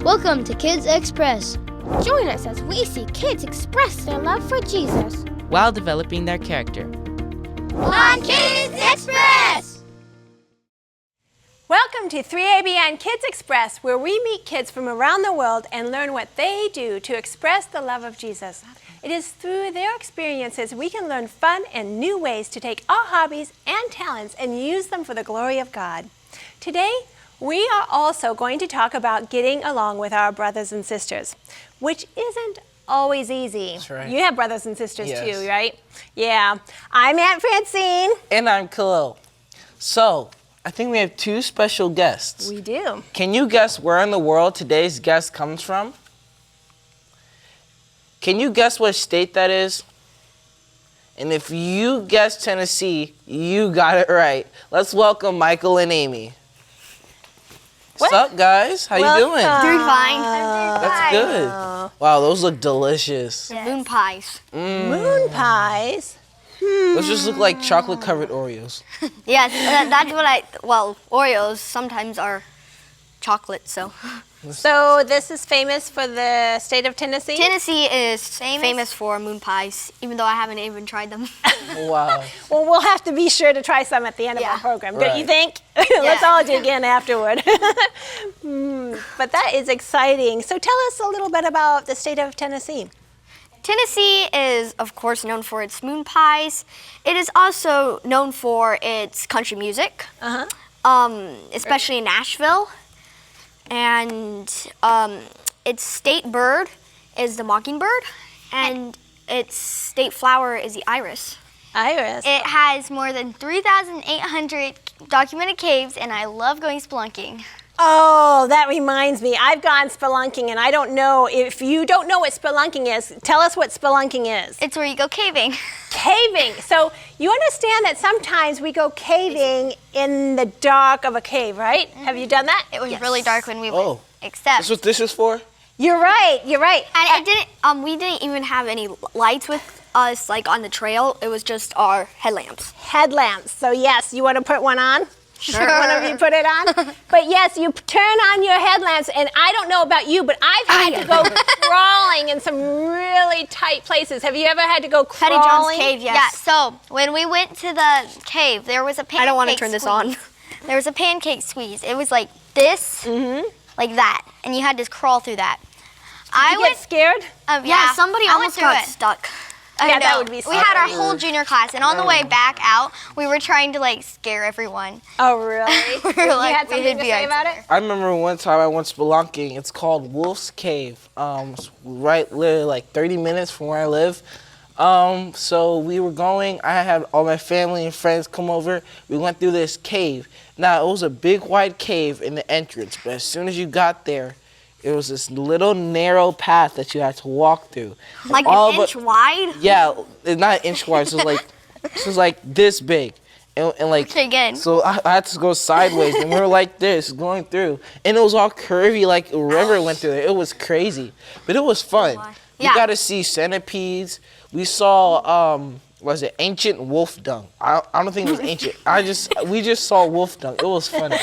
Welcome to Kids Express. Join us as we see kids express their love for Jesus while developing their character. on Kids Express! Welcome to 3ABN Kids Express, where we meet kids from around the world and learn what they do to express the love of Jesus. It is through their experiences we can learn fun and new ways to take our hobbies and talents and use them for the glory of God. Today, we are also going to talk about getting along with our brothers and sisters, which isn't always easy. That's right. You have brothers and sisters Yes. too, right? Yeah. I'm Aunt Francine. And I'm Khalil. So, I think we have two special guests. We do. Can you guess where in the world today's guest comes from? Can you guess what state that is? And if you guessed Tennessee, you got it right. Let's welcome Michael and Amy. What's up, guys? How you doing? Doing fine. That's good. Wow, those look delicious. Moon pies. Moon pies. Those just look like chocolate-covered Oreos. Yes, that's what Oreos sometimes are chocolate, so. So this is famous for the state of Tennessee? Tennessee is famous for moon pies, even though I haven't even tried them. Wow. Well, we'll have to be sure to try some at the end of our program, don't you think? Let's all dig in afterward. But that is exciting. So tell us a little bit about the state of Tennessee. Tennessee is, of course, known for its moon pies. It is also known for its country music, especially in Nashville. And its state bird is the mockingbird, and its state flower is the iris. Iris. It has more than 3,800 documented caves, and I love going spelunking. Oh, that reminds me. I've gone spelunking, and I don't know, if you don't know what spelunking is, tell us what spelunking is. It's where you go caving. Caving. So you understand that sometimes we go caving in the dark of a cave, right? Have you done that? It was really dark when we went, Oh. except. That's what this is for? You're right. You're right. And it didn't. We didn't even have any lights with us, like on the trail. It was just our headlamps. Headlamps. So yes, you want to put one on? Sure. One of you put it on? But yes, you turn on your headlamps, and I don't know about you, but I've had to go crawling in some really tight places. Have you ever had to go Petty crawling? John's cave, yes. Yeah, so when we went to the cave, there was a pancake I don't want to turn this on. There was a pancake squeeze. It was like this, like that, and you had to crawl through that. Did you get scared? Yeah, somebody I went almost through got it. stuck. I Yeah, know. that would be We had our scary. whole junior class, and on the way back out, we were trying to like scare everyone. Oh, really? We were You like, had we something hid to say behind about it? I remember one time I went spelunking. It's called Wolf's Cave. It's right, literally like 30 minutes from where I live. So we were going. I had all my family and friends come over. We went through this cave. Now it was a big wide cave in the entrance, but as soon as you got there, it was this little narrow path that you had to walk through. Like All an but- inch wide? Yeah, it's not an inch wide. So it was like this big, and like Okay, good. so I had to go sideways, and we were like this going through, and it was all curvy, like a river went through there. It was crazy, but it was fun. Yeah. You got to see centipedes. We saw was it ancient wolf dung? I don't think it was ancient. We just saw wolf dung. It was funny.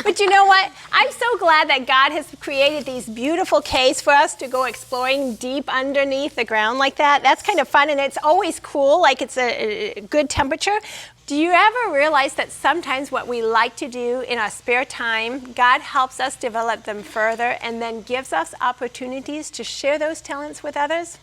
But you know what? I'm so glad that God has created these beautiful caves for us to go exploring deep underneath the ground like that. That's kind of fun, and it's always cool, like it's a good temperature. Do you ever realize that sometimes what we like to do in our spare time, God helps us develop them further and then gives us opportunities to share those talents with others?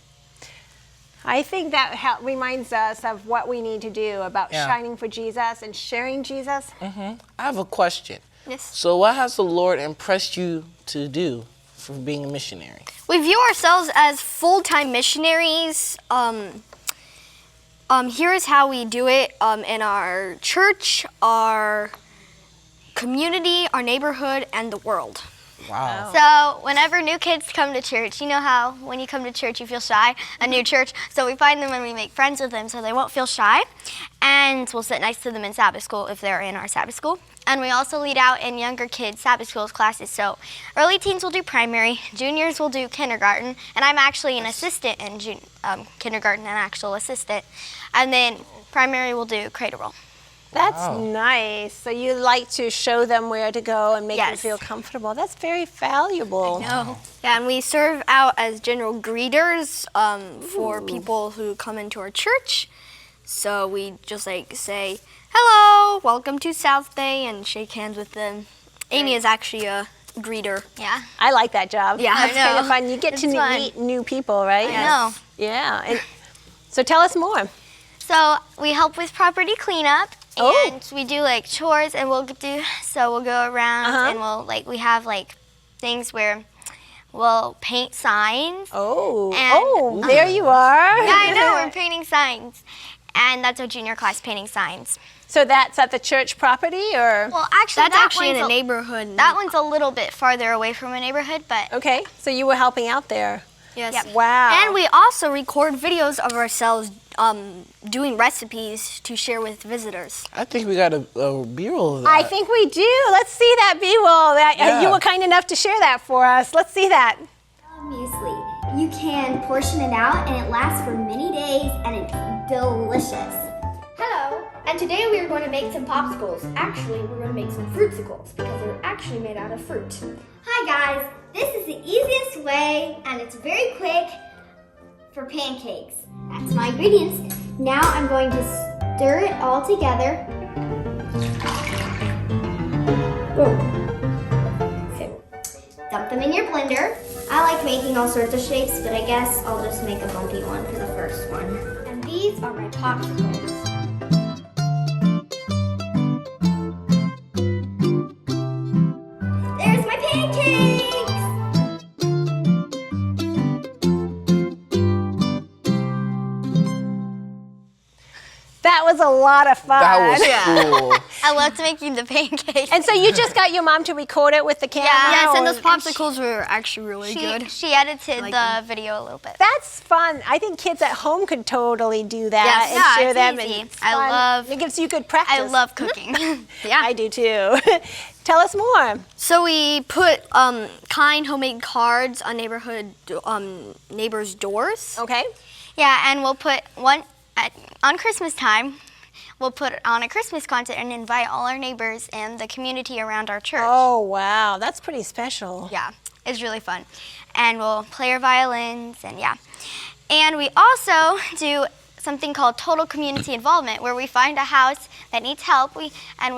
I think that reminds us of what we need to do about shining for Jesus and sharing Jesus. I have a question. Yes. So what has the Lord impressed you to do for being a missionary? We view ourselves as full-time missionaries. Here is how we do it in our church, our community, our neighborhood, and the world. Wow. So whenever new kids come to church, you know how when you come to church you feel shy, a new church, so we find them and we make friends with them so they won't feel shy, and we'll sit next to them in Sabbath school if they're in our Sabbath school. And we also lead out in younger kids' Sabbath school classes, so early teens will do primary, juniors will do kindergarten, and I'm actually an assistant in kindergarten, an actual assistant, and then primary will do cradle roll. That's nice. So you like to show them where to go and make them feel comfortable. That's very valuable. No. Yeah, and we serve out as general greeters for people who come into our church. So we just like say, hello, welcome to South Bay, and shake hands with them. Amy is actually a greeter. Yeah. I like that job. Yeah, That's I know. kind of fun. You get It's to fun. meet new people, right? I know. Yeah. And so tell us more. So we help with property cleanup, Oh. and we do like chores, and we'll go around, and we have like things where we'll paint signs. Oh. And- There you are. Yeah, I know, we're painting signs. And that's our junior class, painting signs. So that's at the church property, or? Well, actually, That's that actually in one's a neighborhood. That one's a little bit farther away from a neighborhood, but Okay. So you were helping out there. Yes. Yep. Wow. And we also record videos of ourselves doing recipes to share with visitors. I think we got a B-roll of that. I think we do. Let's see that B-roll. Yeah. You were kind enough to share that for us. Let's see that. Muesli. You can portion it out and it lasts for many days and it's delicious. Hello, and today we are going to make some popsicles. Actually, we're going to make some fruitsicles because they're actually made out of fruit. Hi guys, this is the easiest way and it's very quick for pancakes. That's my ingredients. Now I'm going to stir it all together. Okay. Dump them in your blender. I like making all sorts of shapes, but I guess I'll just make a bumpy one for the first one. And these are my popsicles. There's my pancakes! That was a lot of fun. That was cool. I loved making the pancakes. And so you just got your mom to record it with the camera? Yes, and or- those popsicles were actually really good. She edited Like the them. video a little bit. That's fun. I think kids at home could totally do that Yes. and Yeah, share it's them. easy. And it's I fun. love- It gives you good practice. I love cooking. Yeah. I do too. Tell us more. So we put kind homemade cards on neighbors' doors. Okay. Yeah, and we'll put on Christmas time. We'll put on a Christmas concert and invite all our neighbors and the community around our church. Oh, wow. That's pretty special. Yeah, it's really fun. And we'll play our violins and yeah. And we also do something called total community involvement, where we find a house that needs help, we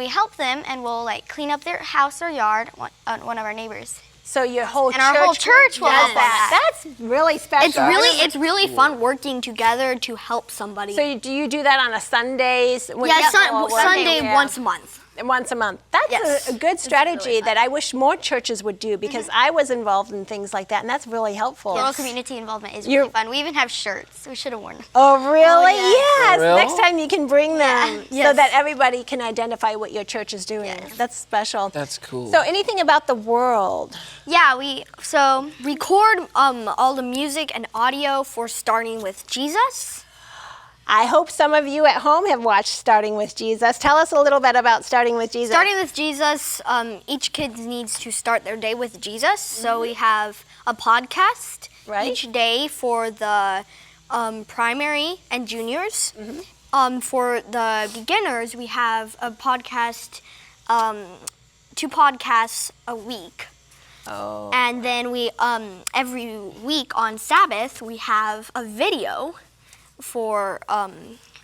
help them, and we'll like clean up their house or yard, one of our neighbors. So your whole And church our whole church will does help that. That's really special. It's really fun working together to help somebody. So do you do that on a Sundays? When yeah, you go work? Sunday Yeah. once a month. Once a month. That's Yes. a good strategy that I wish more churches would do, because I was involved in things like that, and that's really helpful. Total community involvement is You're- really fun. We even have shirts. We should have worn them. Oh, really? Yes. For real? Next time you can bring them so Yes. that everybody can identify what your church is doing. That's special. That's cool. So anything about the world? Yeah, so Record all the music and audio for Starting with Jesus. I hope some of you at home have watched Starting with Jesus. Tell us a little bit about Starting with Jesus. Starting with Jesus, each kid needs to start their day with Jesus. So we have a podcast Right. each day for the primary and juniors. For the beginners, we have a podcast, 2 podcasts a week. Oh. And then we every week on Sabbath we have a video for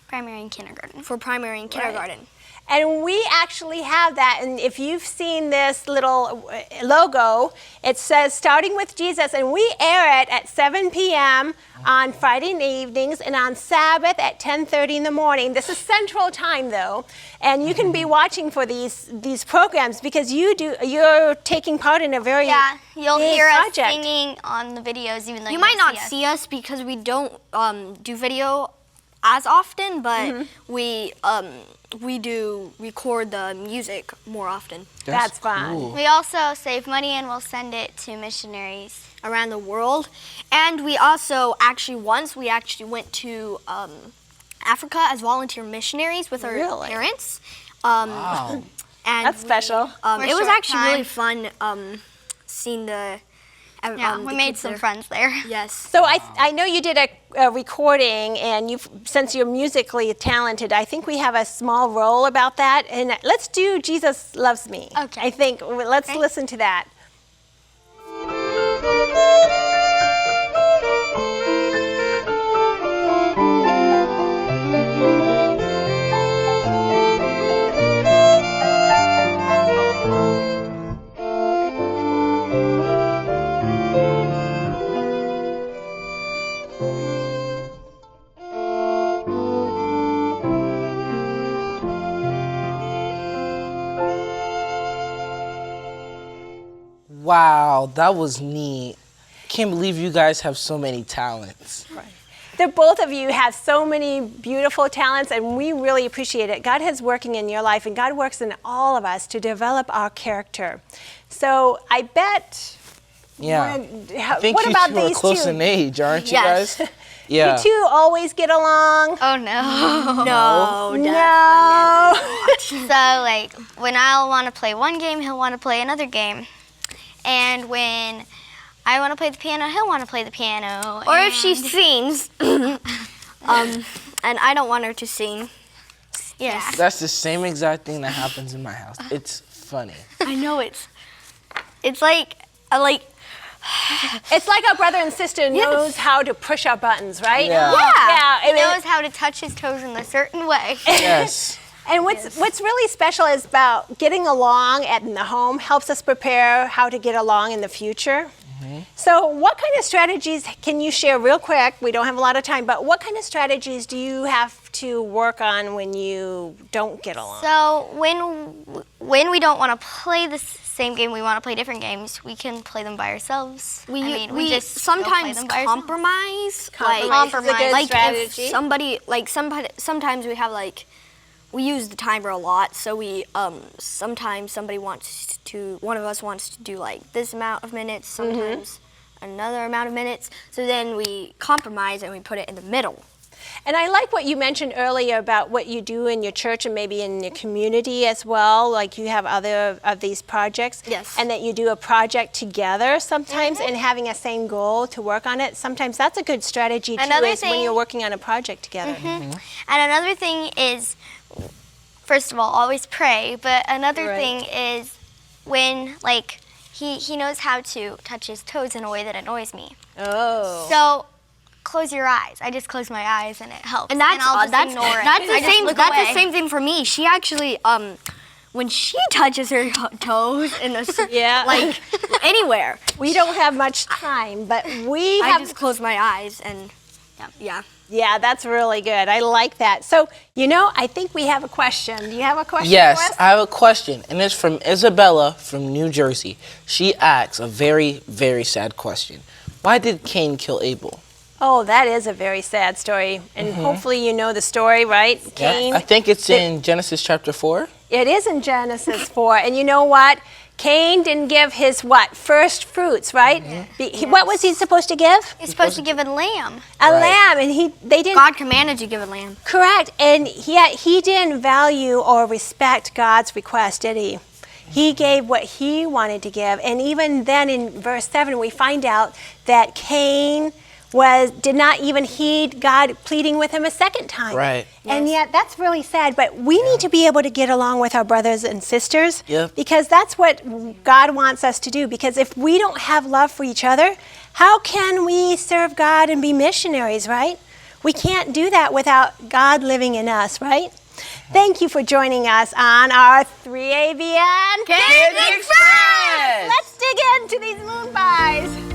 primary and kindergarten. primary and kindergarten. And we actually have that. And if you've seen this little logo, it says Starting with Jesus, and we air it at 7 p.m. on Friday evenings and on Sabbath at 10:30 in the morning. This is Central Time, though, and you can be watching for these programs because you're taking part in a very Yeah, you'll big hear us project. singing on the videos, even though You you might won't not us. see us because we don't do video as often, but we do record the music more often That's fun. cool. We also save money and we'll send it to missionaries. around the world. And we also once we went to Africa as volunteer missionaries with our Really? parents. Wow. And That's special. it was short actually really time. fun seeing the Yeah, we made some friends there. Yes. So I know you did a recording, and since you're musically talented, I think we have a small role about that. And let's do Jesus Loves Me. Okay. I think let's listen to that. Wow, that was neat. Can't believe you guys have so many talents. Both of you have so many beautiful talents, and we really appreciate it. God is working in your life, and God works in all of us to develop our character. So I bet. Yeah. I think what you about two are these close two? in age, aren't you Yes. guys? Yeah. You two always get along. Oh no. No. So like when I'll want to play one game, he'll want to play another game. And when I want to play the piano, he'll want to play the piano. Or if she sings, and I don't want her to sing. Yes. That's the same exact thing that happens in my house. It's funny. I know it's like It's like our brother and sister knows how to push our buttons, right? Yeah. Yeah. He knows how to touch his toes in a certain way. Yes. And what's really special is about getting along in the home helps us prepare how to get along in the future. So what kind of strategies can you share real quick? We don't have a lot of time, but what kind of strategies do you have to work on when you don't get along? So when we don't want to play the same game, we want to play different games, we can play them by ourselves. we just sometimes go play them by ourselves. compromise. Compromise is a good like strategy. if sometimes we have we use the timer a lot, so we sometimes one of us wants to do like this amount of minutes, sometimes another amount of minutes. So then we compromise and we put it in the middle. And I like what you mentioned earlier about what you do in your church and maybe in your community as well, like you have other of these projects. Yes. And that you do a project together sometimes and having a same goal to work on it. Sometimes that's a good strategy too, Another is when thing- you're working on a project together. And another thing is, first of all, always pray. But another Right. thing is when he knows how to touch his toes in a way that annoys me. Oh. So close your eyes. I just close my eyes and it helps. And that's I'll just ignore it. that's the I just same look that's away. the same thing for me. She actually when she touches her toes in a Yeah. like anywhere, We don't have much time, but we I have. just close my eyes and yeah. Yeah, that's really good. I like that. So, I think we have a question. Do you have a question for Yes, us? I have a question, and it's from Isabella from New Jersey. She asks a very, very sad question. Why did Cain kill Abel? Oh, that is a very sad story. And hopefully you know the story, right? Cain. I think it's in Genesis chapter 4. It is in Genesis 4. And you know what? Cain didn't give his first fruits, right? What was he supposed to give? He's supposed to give a lamb. A Right. lamb, and they didn't. God commanded you to give a lamb. Correct, and yet he didn't value or respect God's request, did he? He gave what he wanted to give, and even then in verse 7 we find out that Cain did not even heed God pleading with him a second time. Right. And yet that's really sad, but we need to be able to get along with our brothers and sisters because that's what God wants us to do. Because if we don't have love for each other, how can we serve God and be missionaries, right? We can't do that without God living in us, right? Thank you for joining us on our 3ABN Kids Express! Let's dig into these moon pies.